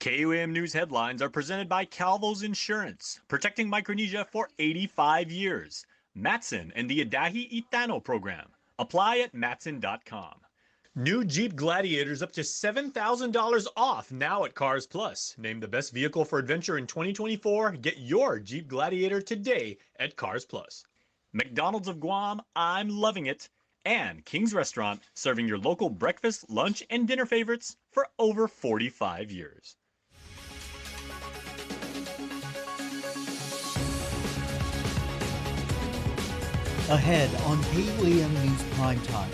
KUAM News headlines are presented by Calvo's Insurance, protecting Micronesia for 85 years. Matson and the Adahi Itano program. Apply at matson.com. New Jeep Gladiators up to $7,000 off now at Cars Plus. Named the best vehicle for adventure in 2024. Get your Jeep Gladiator today at Cars Plus. McDonald's of Guam, I'm loving it. And King's Restaurant, serving your local breakfast, lunch, and dinner favorites for over 45 years. Ahead on KUAM News Primetime.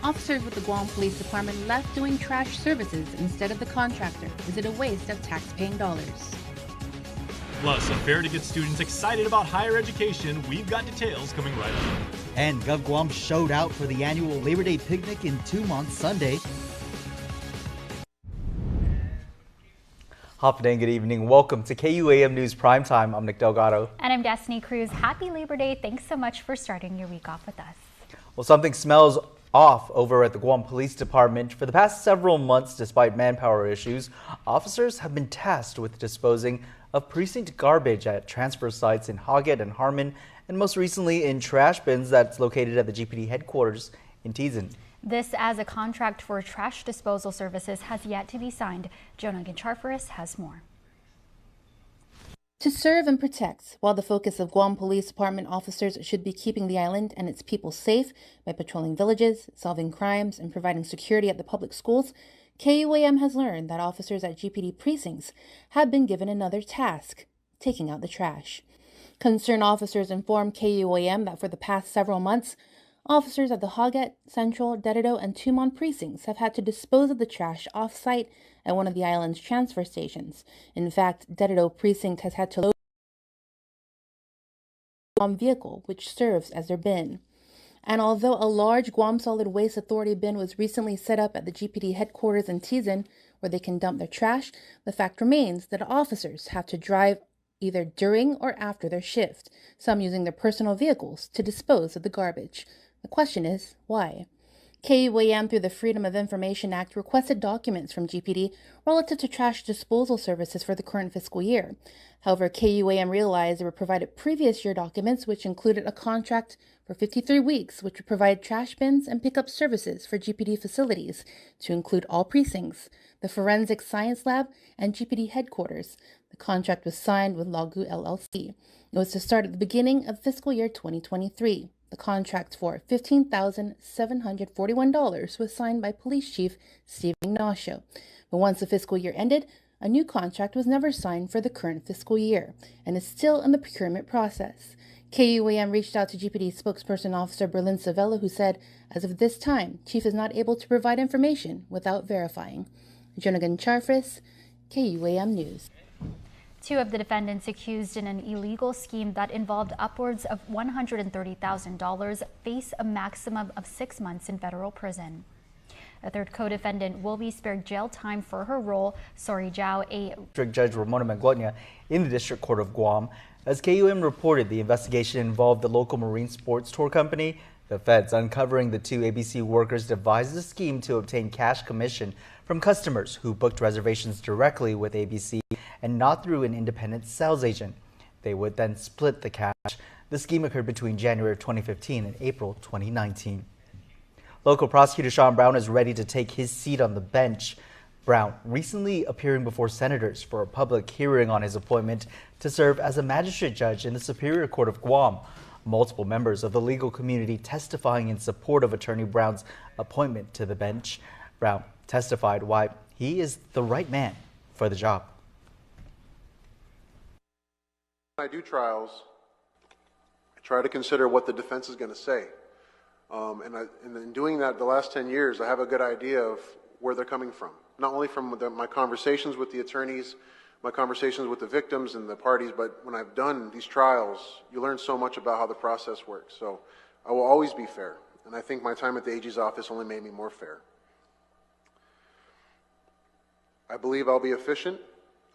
Officers with the Guam Police Department left doing trash services instead of the contractor. Is it a waste of tax-paying dollars? Plus, a fair to get students excited about higher education. We've got details coming right up. And GovGuam showed out for the annual Labor Day picnic in 2 months Sunday. Happening, good evening. Welcome to KUAM News Primetime. I'm Nick Delgado. And I'm Destiny Cruz. Happy Labor Day. Thanks so much for starting your week off with us. Well, something smells off over at the Guam Police Department. For the past several months, despite manpower issues, officers have been tasked with disposing of precinct garbage at transfer sites in Hoggett and Harmon, and most recently in trash bins that's located at the GPD headquarters in Teason. This as a contract for trash disposal services has yet to be signed. Jonah Gincharfaris has more. To serve and protect, while the focus of Guam Police Department officers should be keeping the island and its people safe by patrolling villages, solving crimes, and providing security at the public schools, KUAM has learned that officers at GPD precincts have been given another task, taking out the trash. Concerned officers informed KUAM that for the past several months, officers at the Hoggett, Central, Dededo, and Tumon precincts have had to dispose of the trash off-site at one of the island's transfer stations. In fact, Dededo precinct has had to load a Guam vehicle, which serves as their bin. And although a large Guam Solid Waste Authority bin was recently set up at the GPD headquarters in Teason, where they can dump their trash, the fact remains that officers have to drive either during or after their shift, some using their personal vehicles to dispose of the garbage. The question is, why? KUAM, through the Freedom of Information Act, requested documents from GPD relative to trash disposal services for the current fiscal year. However, KUAM realized they were provided previous year documents, which included a contract for 53 weeks, which would provide trash bins and pickup services for GPD facilities, to include all precincts, the Forensic Science Lab, and GPD headquarters. The contract was signed with Lagu LLC. It was to start at the beginning of fiscal year 2023. The contract for $15,741 was signed by Police Chief Steve Ignacio. But once the fiscal year ended, a new contract was never signed for the current fiscal year and is still in the procurement process. KUAM reached out to GPD spokesperson Officer Berlin Savella, who said, as of this time, Chief is not able to provide information without verifying. Jonah Gincharfaris, KUAM News. Two of the defendants accused in an illegal scheme that involved upwards of $130,000 face a maximum of 6 months in federal prison. A third co-defendant will be spared jail time for her role. Sori Zhao, a District Judge Ramona Manguania in the District Court of Guam. As KUM reported, the investigation involved the local marine sports tour company. The feds, uncovering the two ABC workers, devised a scheme to obtain cash commission from customers who booked reservations directly with ABC and not through an independent sales agent. They would then split the cash. The scheme occurred between January of 2015 and April 2019. Local prosecutor Sean Brown is ready to take his seat on the bench. Brown recently appearing before senators for a public hearing on his appointment to serve as a magistrate judge in the Superior Court of Guam. Multiple members of the legal community testifying in support of Attorney Brown's appointment to the bench. Brown testified why he is the right man for the job. When I do trials, I try to consider what the defense is going to say. And in doing that the last 10 years, I have a good idea of where they're coming from. Not only from my conversations with the attorneys, my conversations with the victims and the parties, but when I've done these trials, you learn so much about how the process works. So I will always be fair. And I think my time at the AG's office only made me more fair. I believe I'll be efficient,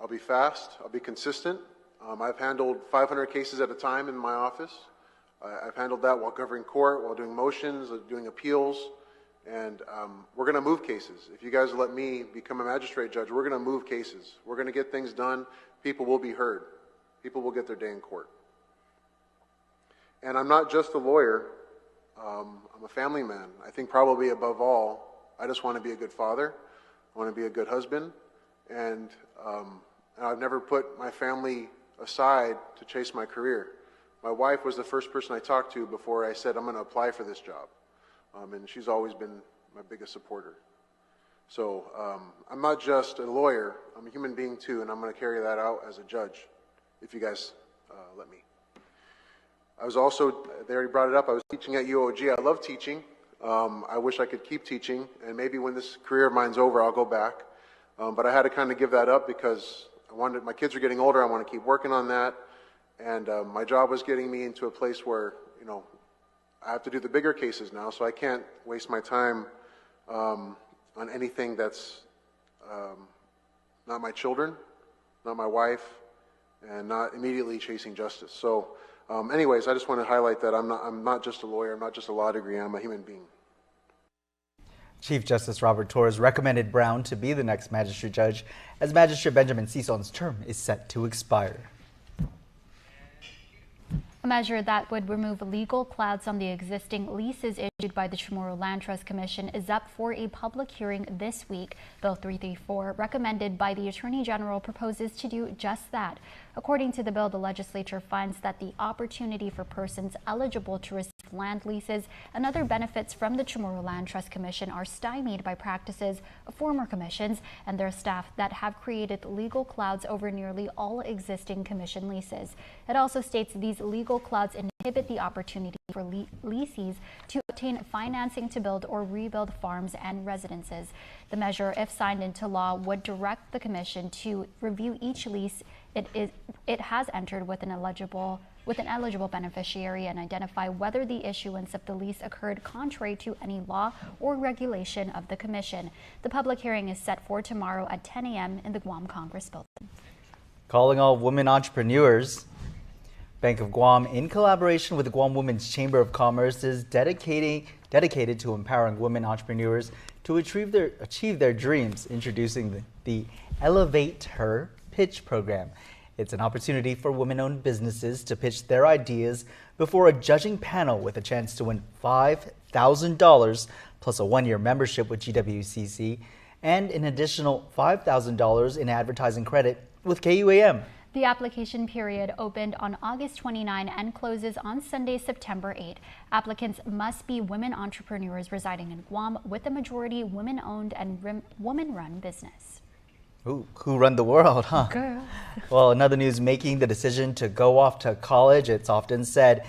I'll be fast, I'll be consistent. I've handled 500 cases at a time in my office. I've handled that while governing court, while doing motions, doing appeals. And we're going to move cases. If you guys let me become a magistrate judge, we're going to move cases. We're going to get things done. People will be heard. People will get their day in court. And I'm not just a lawyer. I'm a family man. I think probably above all, I just want to be a good father. I want to be a good husband. And I've never put my family aside to chase my career. My wife was the first person I talked to before I said, I'm going to apply for this job. And she's always been my biggest supporter. So I'm not just a lawyer, I'm a human being too, and I'm going to carry that out as a judge, if you guys let me. I was also, they already brought it up, I was teaching at UOG. I love teaching. I wish I could keep teaching, and maybe when this career of mine's over, I'll go back. But I had to kind of give that up because my kids are getting older, I want to keep working on that. And my job was getting me into a place where, you know, I have to do the bigger cases now, so I can't waste my time on anything that's not my children, not my wife, and not immediately chasing justice. So anyways, I just want to highlight that I'm not just a lawyer, I'm not just a law degree, I'm a human being. Chief Justice Robert Torres recommended Brown to be the next magistrate judge as Magistrate Benjamin Sison's term is set to expire. A measure that would remove legal clouds on the existing leases issued by the Chamoru Land Trust Commission is up for a public hearing this week. Bill 334, recommended by the Attorney General, proposes to do just that. According to the bill, the legislature finds that the opportunity for persons eligible to receive land leases and other benefits from the Chamoru Land Trust Commission are stymied by practices of former commissions and their staff that have created legal clouds over nearly all existing commission leases. It also states these legal clouds inhibit the opportunity for leasees to obtain financing to build or rebuild farms and residences. The measure, if signed into law, would direct the commission to review each lease it has entered with an eligible beneficiary and identify whether the issuance of the lease occurred contrary to any law or regulation of the commission. The public hearing is set for tomorrow at 10 a.m. in the Guam Congress Building. Calling all women entrepreneurs, Bank of Guam, in collaboration with the Guam Women's Chamber of Commerce, is dedicated to empowering women entrepreneurs to achieve their dreams, introducing the Elevate Her Pitch program. It's an opportunity for women-owned businesses to pitch their ideas before a judging panel with a chance to win $5,000 plus a one-year membership with GWCC and an additional $5,000 in advertising credit with KUAM. The application period opened on August 29 and closes on Sunday, September 8. Applicants must be women entrepreneurs residing in Guam with a majority women-owned and woman-run business. Ooh, who run the world, huh? Girl. Well, another news, making the decision to go off to college, it's often said,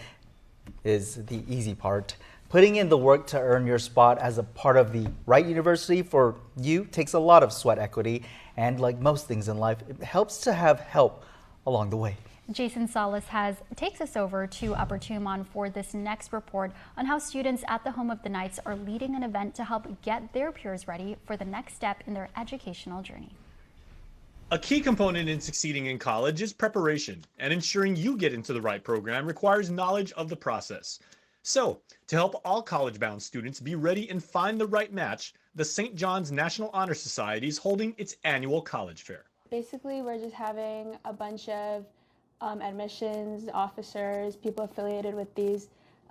is the easy part. Putting in the work to earn your spot as a part of the right university for you takes a lot of sweat equity, and like most things in life, it helps to have help along the way. Jason Salas takes us over to Upper Tumon for this next report on how students at the Home of the Knights are leading an event to help get their peers ready for the next step in their educational journey. A key component in succeeding in college is preparation, and ensuring you get into the right program requires knowledge of the process. So, to help all college-bound students be ready and find the right match, the St. John's National Honor Society is holding its annual college fair. Basically, we're just having a bunch of admissions officers, people affiliated with these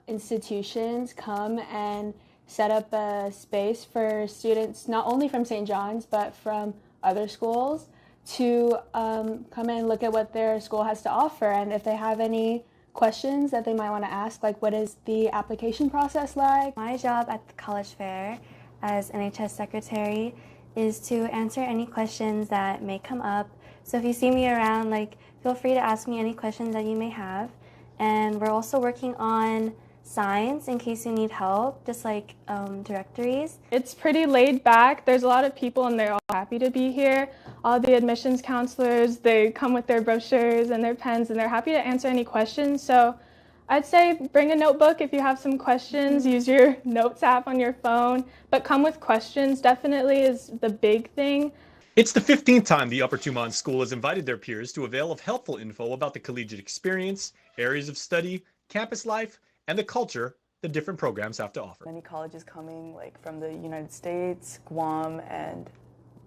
institutions come and set up a space for students not only from St. John's but from other schools to come and look at what their school has to offer, and if they have any questions that they might want to ask, like what is the application process like. My job at the college fair as NHS secretary is to answer any questions that may come up. So if you see me around, feel free to ask me any questions that you may have. And we're also working on signs in case you need help, just like directories. It's pretty laid back. There's a lot of people and they're all happy to be here. All the admissions counselors, they come with their brochures and their pens and they're happy to answer any questions. So I'd say bring a notebook if you have some questions, use your notes app on your phone, but come with questions definitely is the big thing. It's the 15th time the Upper Tumon School has invited their peers to avail of helpful info about the collegiate experience, areas of study, campus life, and the culture the different programs have to offer. Many colleges coming like from the United States, Guam, and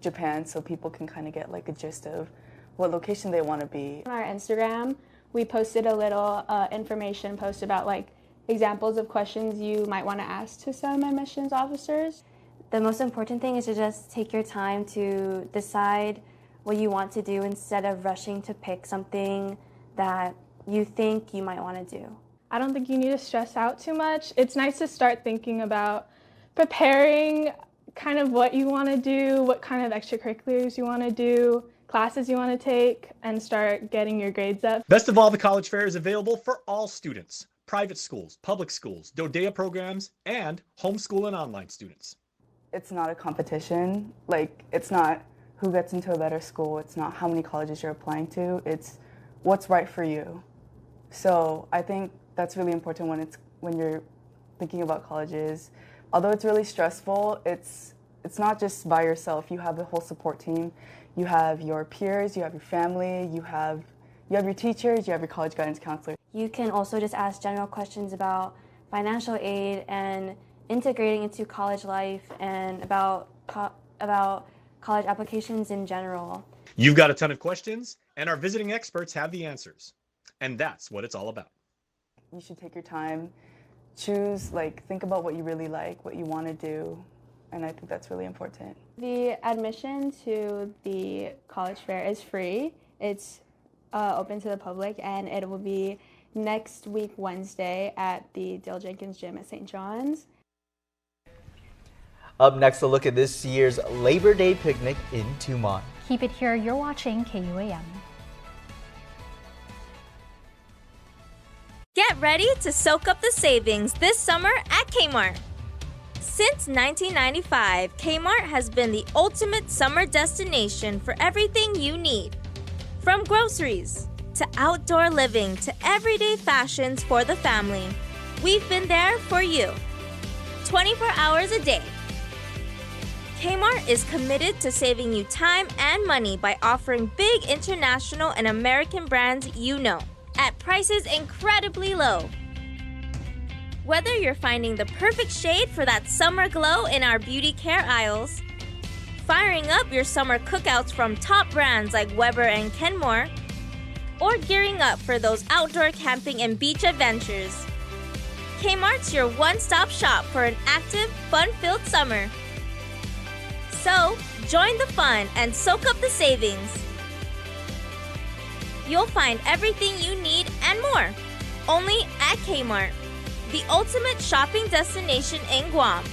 Japan, so people can kind of get like a gist of what location they want to be. On our Instagram, we posted a little information post about like examples of questions you might want to ask to some admissions officers. The most important thing is to just take your time to decide what you want to do instead of rushing to pick something that you think you might want to do. I don't think you need to stress out too much. It's nice to start thinking about preparing kind of what you want to do, what kind of extracurriculars you want to do, classes you want to take, and start getting your grades up. Best of all, the college fair is available for all students, private schools, public schools, DODEA programs, and homeschool and online students. It's not a competition. Like, it's not who gets into a better school. It's not how many colleges you're applying to. It's what's right for you. So I think that's really important when you're thinking about colleges. Although it's really stressful, it's not just by yourself. You have the whole support team. You have your peers, you have your family, you have your teachers, you have your college guidance counselor. You can also just ask general questions about financial aid and integrating into college life and about college applications in general. You've got a ton of questions, and our visiting experts have the answers. And that's what it's all about. You should take your time, choose, think about what you really like, what you want to do, and I think that's really important. The admission to the college fair is free. It's open to the public, and it will be next week, Wednesday, at the Dale Jenkins Gym at St. John's. Up next, a look at this year's Labor Day picnic in Tumon. Keep it here. You're watching KUAM. Get ready to soak up the savings this summer at Kmart. Since 1995, Kmart has been the ultimate summer destination for everything you need. From groceries to outdoor living to everyday fashions for the family, we've been there for you. 24 hours a day. Kmart is committed to saving you time and money by offering big international and American brands you know at prices incredibly low. Whether you're finding the perfect shade for that summer glow in our beauty care aisles, firing up your summer cookouts from top brands like Weber and Kenmore, or gearing up for those outdoor camping and beach adventures, Kmart's your one-stop shop for an active, fun-filled summer. So, join the fun and soak up the savings. You'll find everything you need and more, only at Kmart, the ultimate shopping destination in Guam,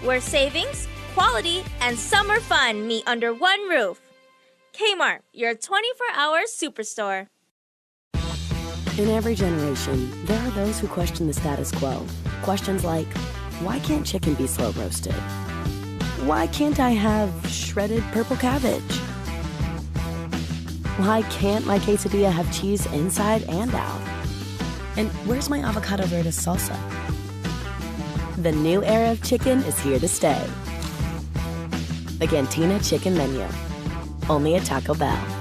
where savings, quality, and summer fun meet under one roof. Kmart, your 24-hour superstore. In every generation, there are those who question the status quo. Questions like, why can't chicken be slow roasted? Why can't I have shredded purple cabbage? Why can't my quesadilla have cheese inside and out? And where's my avocado verde salsa? The new era of chicken is here to stay. The Cantina Chicken Menu, only at Taco Bell.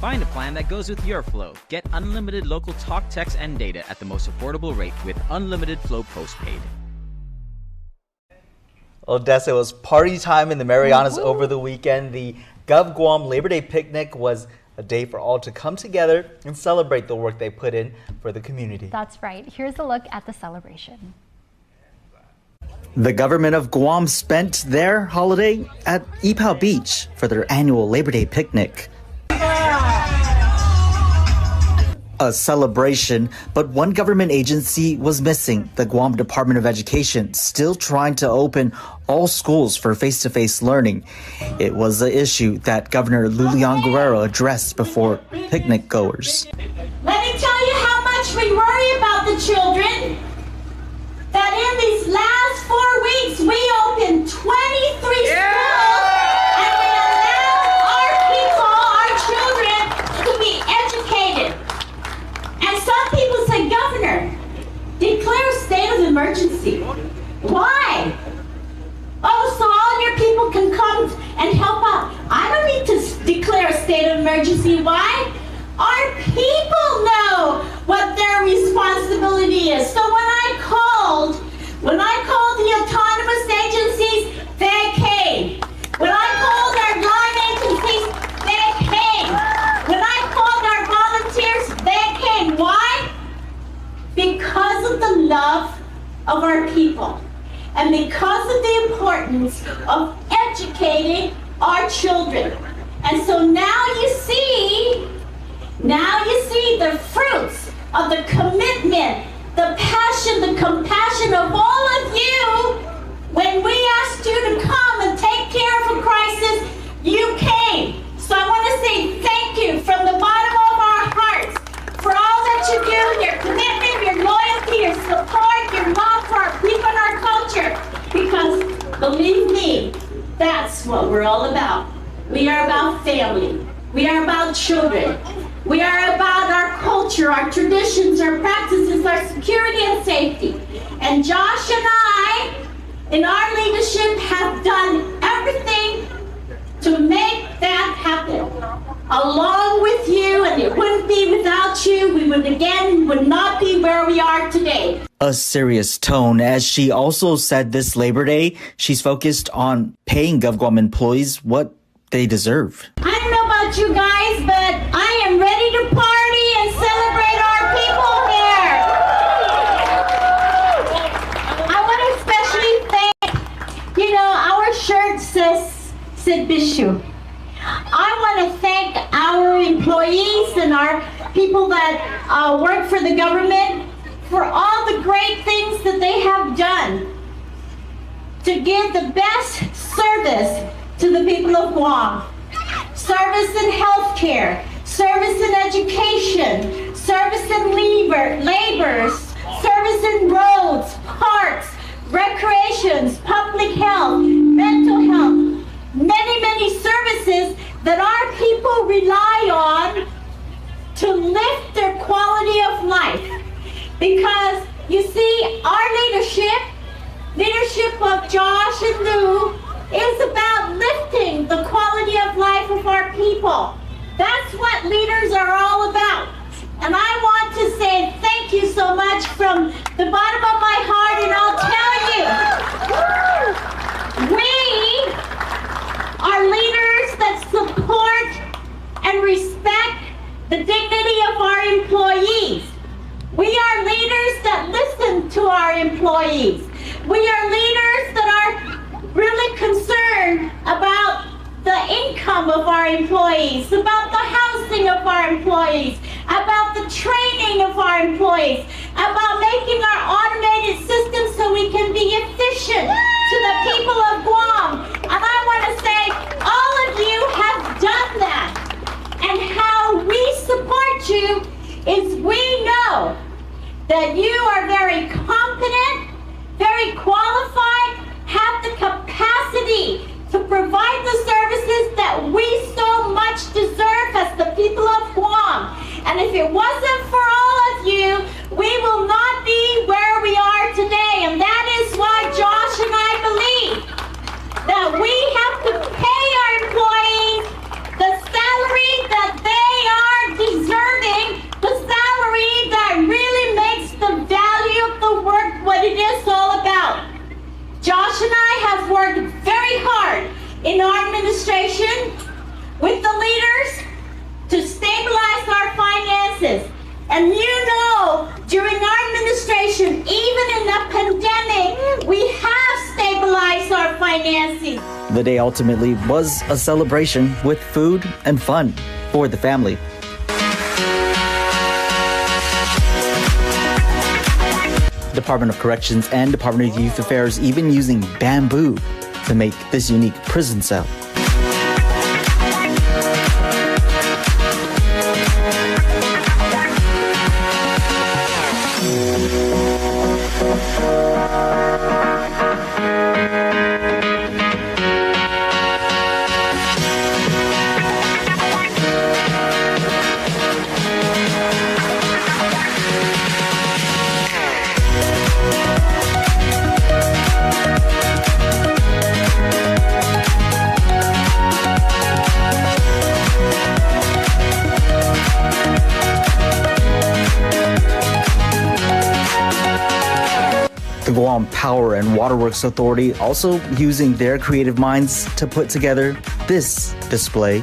Find a plan that goes with your flow. Get unlimited local talk, text, and data at the most affordable rate with Unlimited Flow Postpaid. Odessa, was party time in the Marianas over the weekend. The Gov Guam Labor Day picnic was a day for all to come together and celebrate the work they put in for the community. That's right. Here's a look at the celebration. The government of Guam spent their holiday at Ipao Beach for their annual Labor Day picnic. A celebration, but one government agency was missing, the Guam Department of Education, still trying to open all schools for face-to-face learning. It was an issue that Governor Lulian Guerrero addressed before picnic goers. Let me tell you how much we worry about the children. That in these last 4 weeks, we opened 23 schools, and we allowed emergency. Why? Oh, so all your people can come and help out. I don't need to declare a state of emergency. Why? Our people know what their responsibility is. So when I called the autonomous agencies, they came. When I called our line agencies, they came. When I called our volunteers, they came. Why? Because of the love of our people and because of the importance of educating our children. And so now you see the fruits of the commitment, the passion, the compassion of all of you. When we asked you to come and take care of a crisis, you came. So I want to say thank you from the bottom of our hearts for all that you do, your commitment, your loyalty, your support, your love for our people and our culture. Because believe me, that's what we're all about. We are about family. We are about children. We are about our culture, our traditions, our practices, our security and safety. And Josh and I, in our leadership, have done everything to make that happen. Along with you, and it wouldn't be without you, we would not be where we are today. A serious tone, as she also said this Labor Day, she's focused on paying GovGuam employees what they deserve. I don't know about you guys, but I am ready to party and celebrate our people here. I want to especially thank, our shirt says Sid Bishu. I want to thank our employees and our people that work for the government for all the great things that they have done to give the best service to the people of Guam. Service in healthcare, service in education, service in labor, service in roads, parks, recreations, public health, mental health, many services that our people rely on to lift their quality of life. Because you see, our leadership of Josh and Lou, is about lifting the quality of life of our people. That's what leaders are all about. And I want to say thank you so much from the bottom of my heart, and I'll tell you, we are leaders that support and respect the dignity of our employees. We are leaders that listen to our employees. We are leaders that are really concerned about the income of our employees, about the housing of our employees, about the training of our employees, about making our automated systems so we can be efficient to the people of Guam. And I want to say all of you have done that. And how we support you is we know that you are very competent, very qualified, have the capacity to provide the services that we so much deserve as the people of Guam. And if it wasn't for all of you, we will not be where we are today. And that is why Josh and I believe that we have to pay our employees the salary that they are deserving, the salary that really makes the value of the work what it is all about. Josh and I have worked very hard in our administration with the leaders to stabilize our finances. And during our administration, even in the pandemic, we have stabilized our finances. The day ultimately was a celebration with food and fun for the family. Department of Corrections and Department of Youth Affairs even using bamboo to make this unique prison cell. The Guam Power and Waterworks Authority also using their creative minds to put together this display.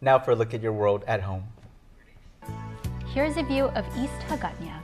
Now for a look at your world at home. Here's a view of East Hagåtña.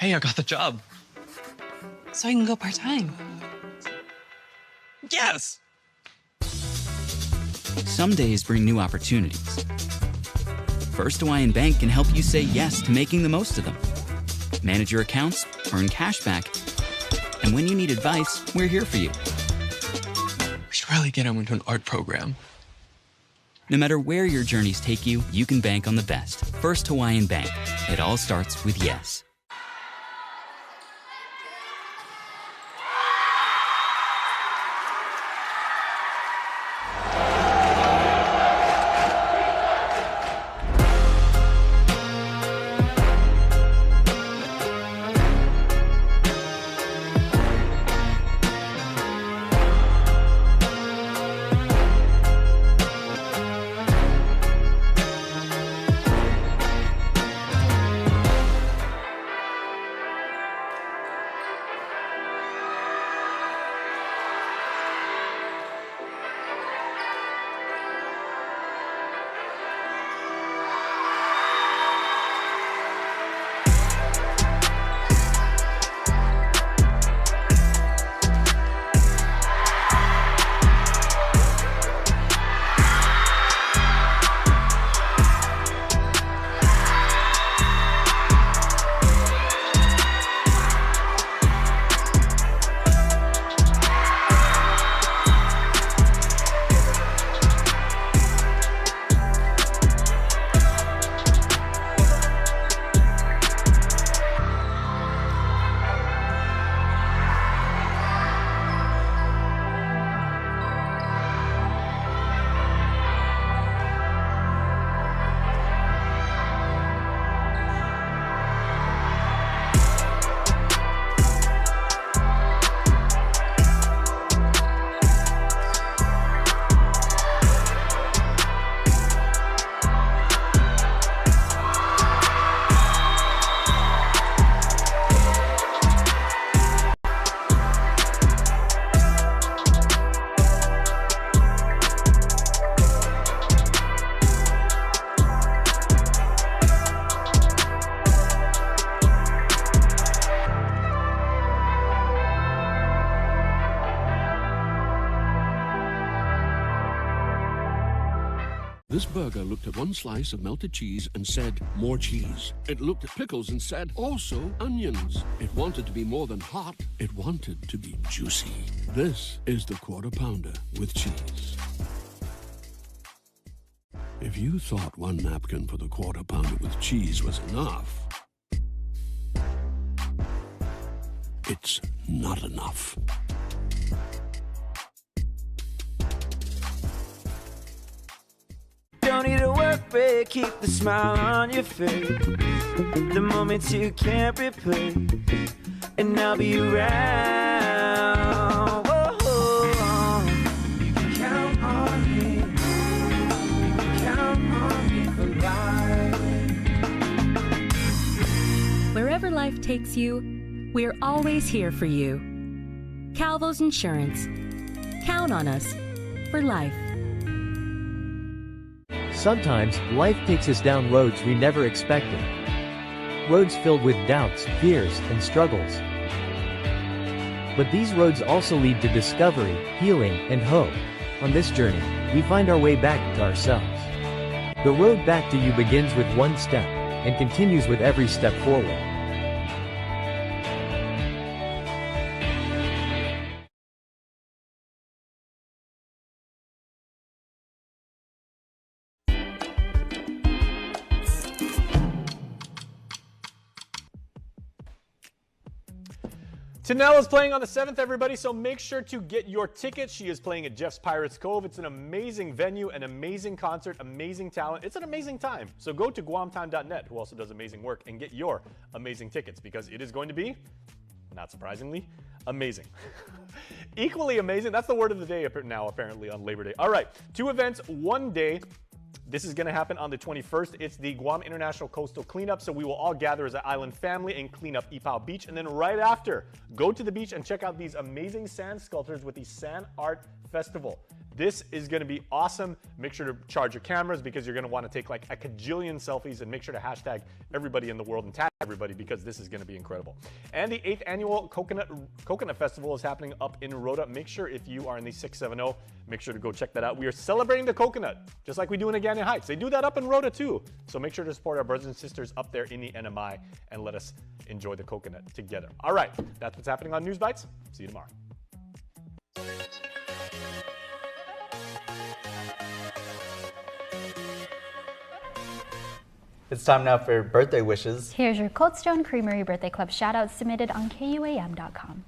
Hey, I got the job. So I can go part-time. Yes! Some days bring new opportunities. First Hawaiian Bank can help you say yes to making the most of them. Manage your accounts, earn cash back, and when you need advice, we're here for you. We should really get him into an art program. No matter where your journeys take you, you can bank on the best. First Hawaiian Bank. It all starts with yes. burger looked at one slice of melted cheese and said, more cheese. It looked at pickles and said, also onions. It wanted to be more than hot. It wanted to be juicy. This is the Quarter Pounder with cheese. If you thought one napkin for the Quarter Pounder with cheese was enough, it's not enough. Don't need a work break, keep the smile on your face. The moments you can't replace, and I'll be around. Whoa, you can count on me. You can count on me for life. Wherever life takes you, we're always here for you. Calvo's Insurance. Count on us for life. Sometimes, life takes us down roads we never expected. Roads filled with doubts, fears, and struggles. But these roads also lead to discovery, healing, and hope. On this journey, we find our way back to ourselves. The road back to you begins with one step, and continues with every step forward. Tanel is playing on the 7th, everybody, so make sure to get your tickets. She is playing at Jeff's Pirates Cove. It's an amazing venue, an amazing concert, amazing talent. It's an amazing time. So go to guamtime.net, who also does amazing work, and get your amazing tickets, because it is going to be, not surprisingly, amazing. Equally amazing. That's the word of the day now, apparently, on Labor Day. All right, 2 events, 1 day. This is going to happen on the 21st. It's the Guam International Coastal Cleanup, so we will all gather as an island family and clean up Ipao Beach. And then right after, go to the beach and check out these amazing sand sculptures with the Sand Art Festival. This is going to be awesome. Make sure to charge your cameras, because you're going to want to take like a cajillion selfies, and make sure to hashtag everybody in the world and tag everybody, because this is going to be incredible. And the 8th annual Coconut Festival is happening up in Rota. Make sure, if you are in the 670, make sure to go check that out. We are celebrating the coconut, just like we do in Agani Heights. They do that up in Rota too. So make sure to support our brothers and sisters up there in the NMI, and let us enjoy the coconut together. All right, that's what's happening on News Bites. See you tomorrow. It's time now for birthday wishes. Here's your Cold Stone Creamery Birthday Club shoutouts submitted on KUAM.com.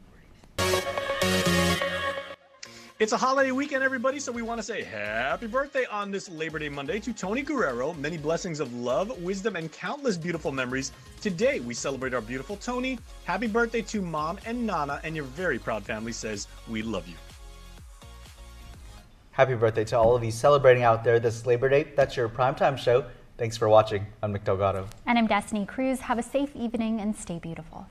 It's a holiday weekend, everybody, so we want to say happy birthday on this Labor Day Monday to Tony Guerrero. Many blessings of love, wisdom, and countless beautiful memories. Today, we celebrate our beautiful Tony. Happy birthday to Mom and Nana, and your very proud family says we love you. Happy birthday to all of you celebrating out there this Labor Day. That's your primetime show. Thanks for watching. I'm Nick Delgado. And I'm Destiny Cruz. Have a safe evening and stay beautiful.